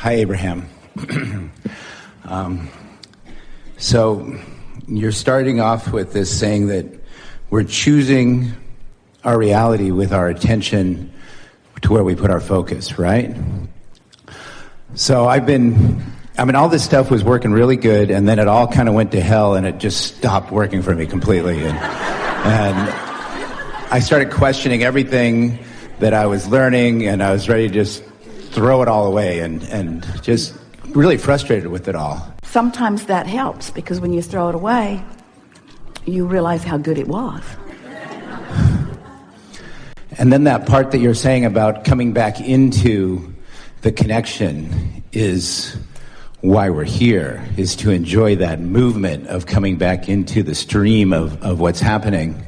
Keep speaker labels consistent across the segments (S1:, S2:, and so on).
S1: Hi, Abraham. So you're starting off with this saying that we're choosing our reality with our attention to where we put our focus, right? So all this stuff was working really good, and then it all kind of went to hell, and it just stopped working for me completely. And I started questioning everything that I was learning, and I was ready to just throw it all away and just really frustrated with it all.
S2: Sometimes that helps, because when you throw it away, you realize how good it was.
S1: And then that part that you're saying about coming back into the connection is why we're here, is to enjoy that movement of coming back into the stream of what's happening,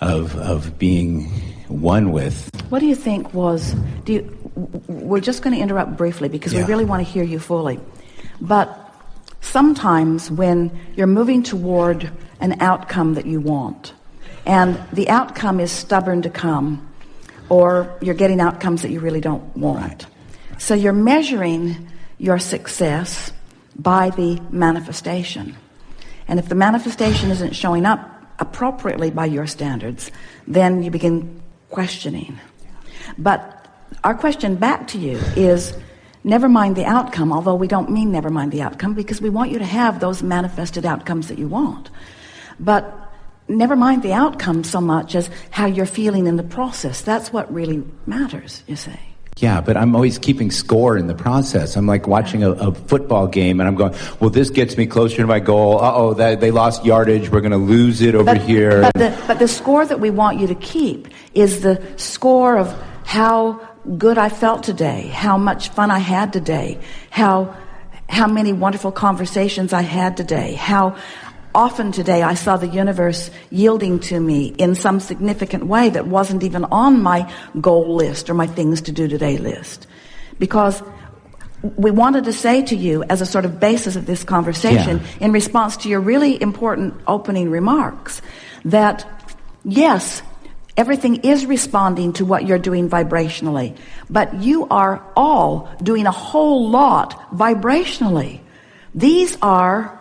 S1: of being one with.
S2: What do you think was, we're just going to interrupt briefly because we really want to hear you fully. But sometimes when you're moving toward an outcome that you want, and the outcome is stubborn to come, or you're getting outcomes that you really don't want.
S1: Right.
S2: So you're measuring your success by the manifestation. And if the manifestation isn't showing up appropriately by your standards, then you begin questioning. But our question back to you is, never mind the outcome, although we don't mean never mind the outcome, because we want you to have those manifested outcomes that you want. But never mind the outcome so much as how you're feeling in the process. That's what really matters, you say.
S1: Yeah, but I'm always keeping score in the process. I'm like watching a football game, and I'm going, well, this gets me closer to my goal. Uh-oh, they lost yardage. We're going to lose it over here.
S2: But the score that we want you to keep is the score of how good I felt today, how much fun I had today, how many wonderful conversations I had today, how often today I saw the universe yielding to me in some significant way that wasn't even on my goal list or my things to do today list. Because we wanted to say to you, as a sort of basis of this conversation, in response to your really important opening remarks, that yes, everything is responding to what you're doing vibrationally, but you are all doing a whole lot vibrationally. These are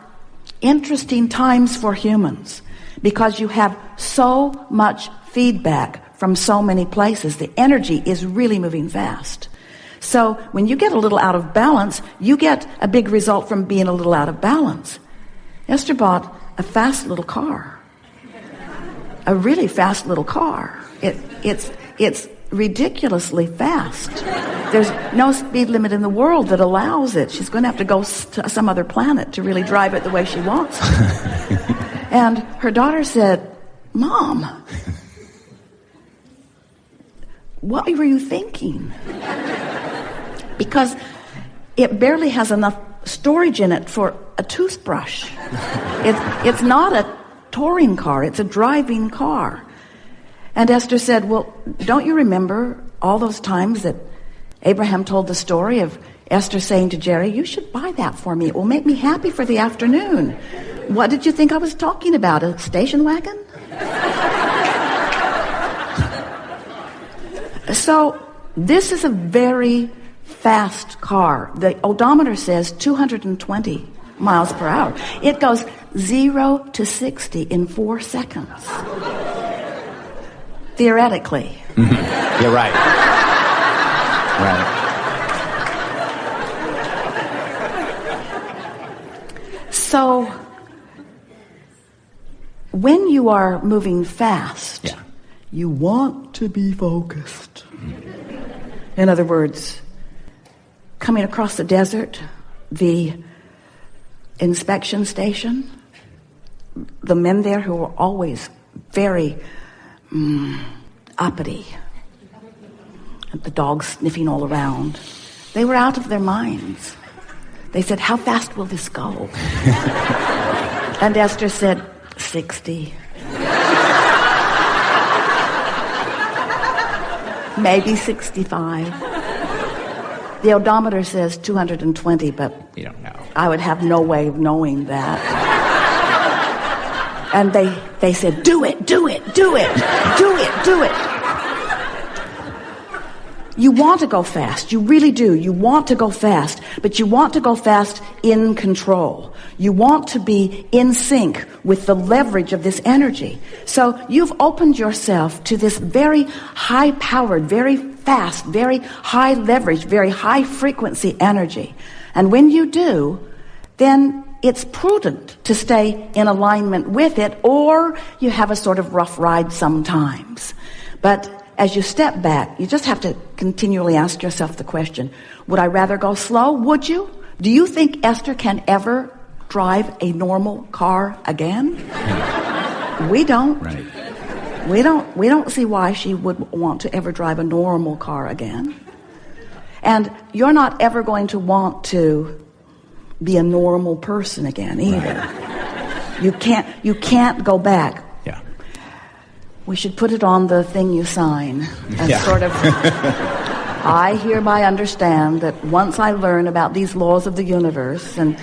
S2: interesting times for humans, because you have so much feedback from so many places. The energy is really moving fast. So when you get a little out of balance, you get a big result from being a little out of balance. Esther bought a fast little car, a really fast little car. It's ridiculously fast. There's no speed limit in the world that allows it. She's going to have to go to some other planet to really drive it the way she wants to. And her daughter said, Mom, what were you thinking? Because it barely has enough storage in it for a toothbrush. It's not a touring car, it's a driving car. And Esther said, well, don't you remember all those times that Abraham told the story of Esther saying to Jerry, you should buy that for me. It will make me happy for the afternoon. What did you think I was talking about? A station wagon? So this is a very fast car. The odometer says 220 miles per hour. It goes 0 to 60 in 4 seconds. Theoretically.
S1: Mm-hmm. You're right. Right.
S2: So, when you are moving fast, you want to be focused. In other words, coming across the desert, the inspection station, the men there who were always very uppity, the dogs sniffing all around, they were out of their minds. They said, how fast will this go? And Esther said, 60. Maybe 65. The odometer says 220, but
S1: you don't know.
S2: I would have no way of knowing that. And they said, do it, do it, do it, do it, do it. You want to go fast. You really do. You want to go fast, but you want to go fast in control. You want to be in sync with the leverage of this energy. So you've opened yourself to this very high-powered, very fast, very high leverage, very high frequency energy. And when you do, then it's prudent to stay in alignment with it, or you have a sort of rough ride sometimes. But as you step back, you just have to continually ask yourself the question, would I rather go slow? Would you? Do you think Esther can ever drive a normal car again? We don't.
S1: Right.
S2: We don't see why she would want to ever drive a normal car again. And you're not ever going to want to be a normal person again either. Right. You can't go back.
S1: Yeah.
S2: We should put it on the thing you sign as sort of, I hereby understand that once I learn about these laws of the universe and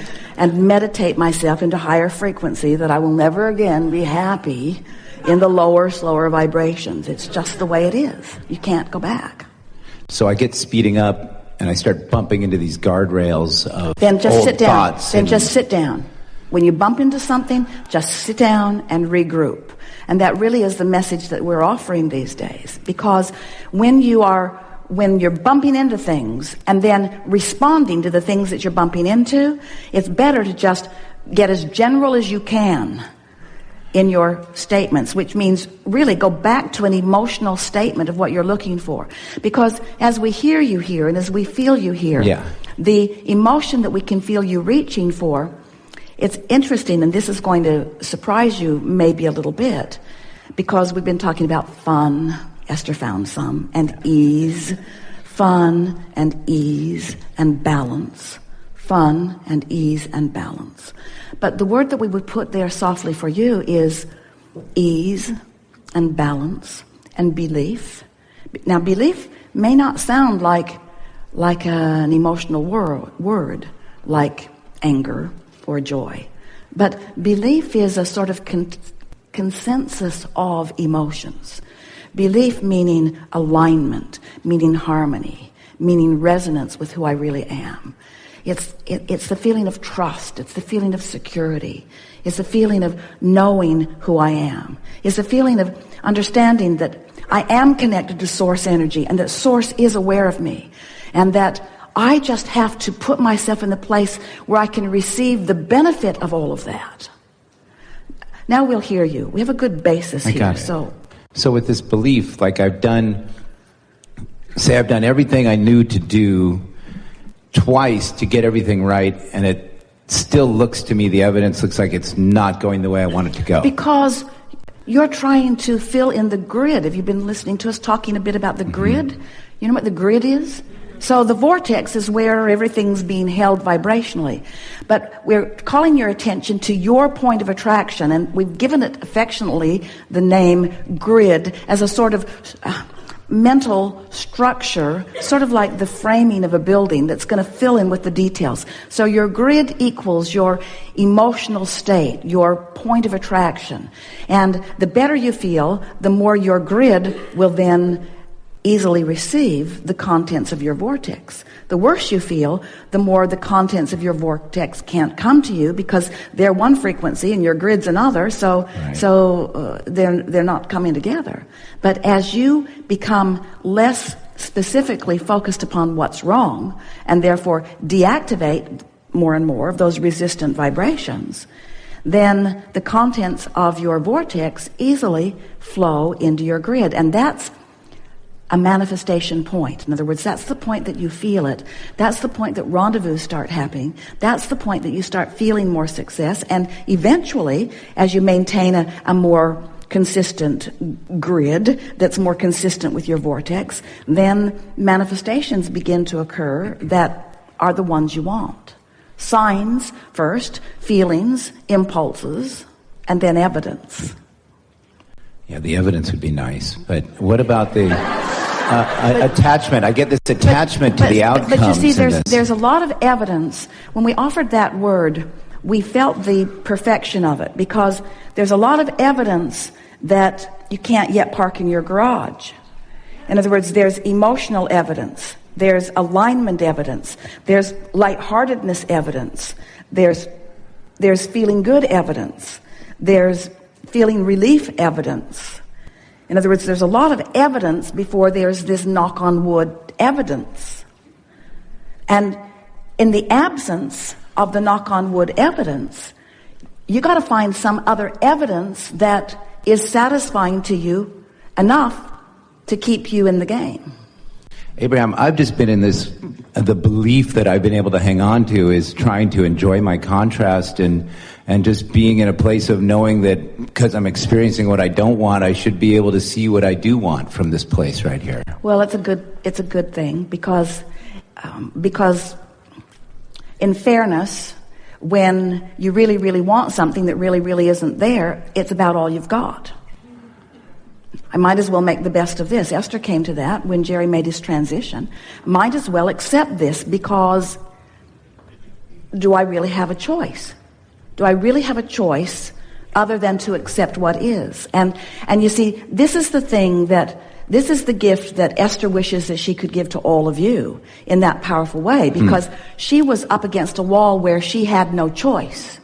S2: meditate myself into higher frequency, that I will never again be happy in the lower, slower vibrations. It's just the way it is. You can't go back.
S1: So I get speeding up and I start bumping into these guardrails of
S2: then just
S1: old
S2: sit down.
S1: thoughts.
S2: Then just sit down. When you bump into something, just sit down and regroup. And that really is the message that we're offering these days. Because when you're bumping into things and then responding to the things that you're bumping into, it's better to just get as general as you can in your statements, which means really go back to an emotional statement of what you're looking for. Because as we hear you here and as we feel you here, the emotion that we can feel you reaching for, it's interesting, and this is going to surprise you maybe a little bit, because we've been talking about fun, Esther found some, and ease, fun and ease and balance, fun and ease and balance. But the word that we would put there softly for you is ease and balance and belief. Now, belief may not sound like an emotional word, like anger or joy. But belief is a sort of consensus of emotions. Belief meaning alignment, meaning harmony, meaning resonance with who I really am. It's the feeling of trust. It's the feeling of security. It's the feeling of knowing who I am. It's the feeling of understanding that I am connected to source energy and that source is aware of me, and that I just have to put myself in the place where I can receive the benefit of all of that. Now we'll hear you. We have a good basis here.
S1: Got it. So with this belief, like I've done everything I knew to do twice to get everything right, and it still looks to me, the evidence looks like it's not going the way I want it to go. Because
S2: you're trying to fill in the grid. Have you been listening to us talking a bit about the grid? You know what the grid is? So the vortex is where everything's being held vibrationally. But we're calling your attention to your point of attraction, and we've given it affectionately the name grid as a sort of mental structure, sort of like the framing of a building that's going to fill in with the details. So your grid equals your emotional state, your point of attraction. And the better you feel, the more your grid will then easily receive the contents of your vortex. The worse you feel, the more the contents of your vortex can't come to you, because they're one frequency and your grid's another, so they're not coming together. But as you become less specifically focused upon what's wrong, and therefore deactivate more and more of those resistant vibrations, then the contents of your vortex easily flow into your grid. And that's a manifestation point. In other words, that's the point that you feel it. That's the point that rendezvous start happening. That's the point that you start feeling more success. And eventually, as you maintain a more consistent grid that's more consistent with your vortex, then manifestations begin to occur that are the ones you want. Signs first, feelings, impulses, and then evidence.
S1: Yeah, the evidence would be nice. But what about the attachment? I get this attachment to the outcomes.
S2: But you see, there's a lot of evidence. When we offered that word, we felt the perfection of it, because there's a lot of evidence that you can't yet park in your garage. In other words, there's emotional evidence. There's alignment evidence. There's lightheartedness evidence. There's feeling good evidence. There's feeling relief evidence. In other words, there's a lot of evidence before there's this knock on wood evidence. And in the absence of the knock on wood evidence, you got to find some other evidence that is satisfying to you enough to keep you in the game.
S1: Abraham, I've just been in the belief that I've been able to hang on to is trying to enjoy my contrast and just being in a place of knowing that because I'm experiencing what I don't want, I should be able to see what I do want from this place right here.
S2: Well, it's a good thing because in fairness, when you really, really want something that really, really isn't there, it's about all you've got. I might as well make the best of this. Esther came to that when Jerry made his transition. Might as well accept this because do I really have a choice? Do I really have a choice other than to accept what is? And you see, this is the gift that Esther wishes that she could give to all of you in that powerful way, because she was up against a wall where she had no choice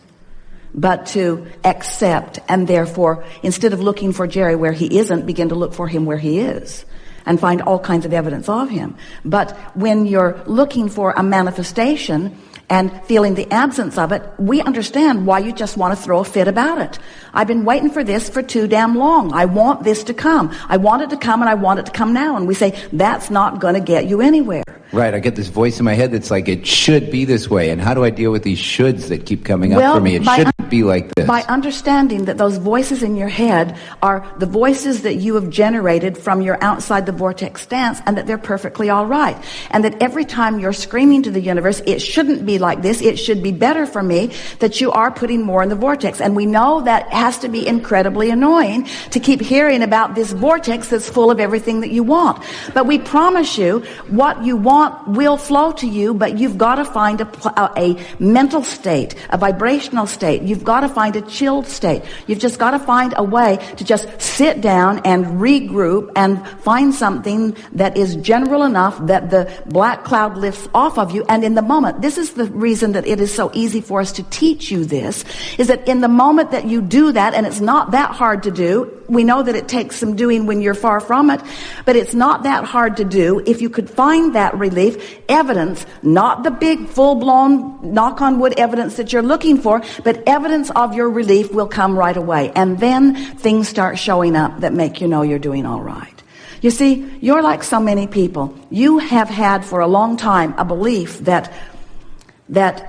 S2: but to accept, and therefore, instead of looking for Jerry where he isn't, begin to look for him where he is and find all kinds of evidence of him. But when you're looking for a manifestation and feeling the absence of it, we understand why you just want to throw a fit about it. I've been waiting for this for too damn long. I want this to come. I want it to come, and I want it to come now. And we say, that's not going to get you anywhere.
S1: Right, I get this voice in my head that's like, it should be this way. And how do I deal with these shoulds that keep coming up for me? It shouldn't be like this.
S2: By understanding that those voices in your head are the voices that you have generated from your outside the vortex stance, and that they're perfectly all right. And that every time you're screaming to the universe, it shouldn't be like this, it should be better for me, that you are putting more in the vortex. And we know that has to be incredibly annoying to keep hearing about this vortex that's full of everything that you want. But we promise you, what you want will flow to you, but you've got to find a mental state, a vibrational state. You've got to find a chilled state. You've just got to find a way to just sit down and regroup and find something that is general enough that the black cloud lifts off of you. And in the moment, this is the reason that it is so easy for us to teach you this, is that in the moment that you do that, and it's not that hard to do, we know that it takes some doing when you're far from it, but it's not that hard to do if you could find that relief evidence, not the big full-blown knock-on-wood evidence that you're looking for, but evidence of your relief will come right away. And then things start showing up that make you know you're doing all right. You see, you're like so many people. You have had for a long time a belief that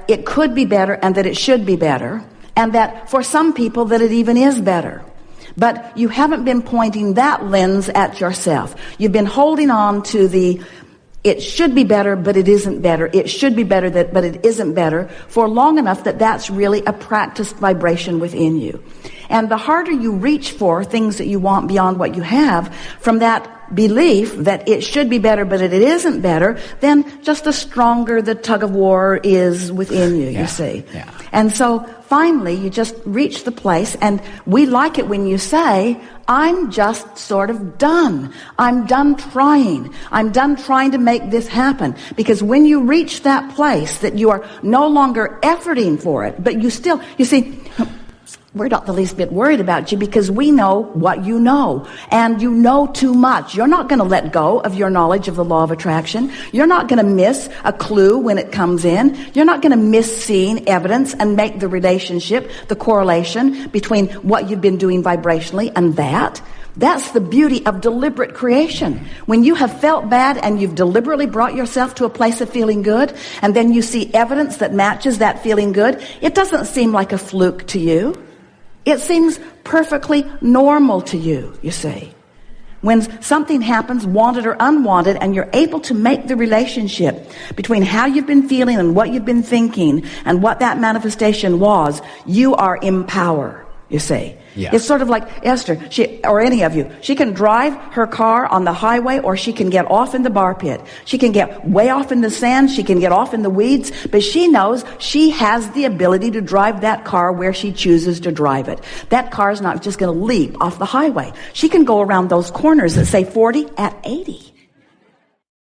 S2: it could be better and that it should be better, and that for some people that it even is better. But you haven't been pointing that lens at yourself. You've been holding on to the it should be better, but it isn't better. It should be better, but it isn't better for long enough that that's really a practiced vibration within you. And the harder you reach for things that you want beyond what you have, from that belief that it should be better, but it isn't better, then just the stronger the tug of war is within you, you see. Yeah. And so finally, you just reach the place, and we like it when you say, I'm just sort of done. I'm done trying. I'm done trying to make this happen. Because when you reach that place that you are no longer efforting for it, but you still, you see, we're not the least bit worried about you because we know what you know, and you know too much. You're not going to let go of your knowledge of the law of attraction. You're not going to miss a clue when it comes in. You're not going to miss seeing evidence and make the relationship, the correlation between what you've been doing vibrationally and that. That's the beauty of deliberate creation. When you have felt bad and you've deliberately brought yourself to a place of feeling good, and then you see evidence that matches that feeling good, it doesn't seem like a fluke to you. It seems perfectly normal to you, you see. When something happens, wanted or unwanted, and you're able to make the relationship between how you've been feeling and what you've been thinking and what that manifestation was, you are in power. you see.
S1: Yeah.
S2: It's sort of like Esther, or any of you. She can drive her car on the highway, or she can get off in the bar pit. She can get way off in the sand. She can get off in the weeds. But she knows she has the ability to drive that car where she chooses to drive it. That car is not just going to leap off the highway. She can go around those corners that say 40 at 80.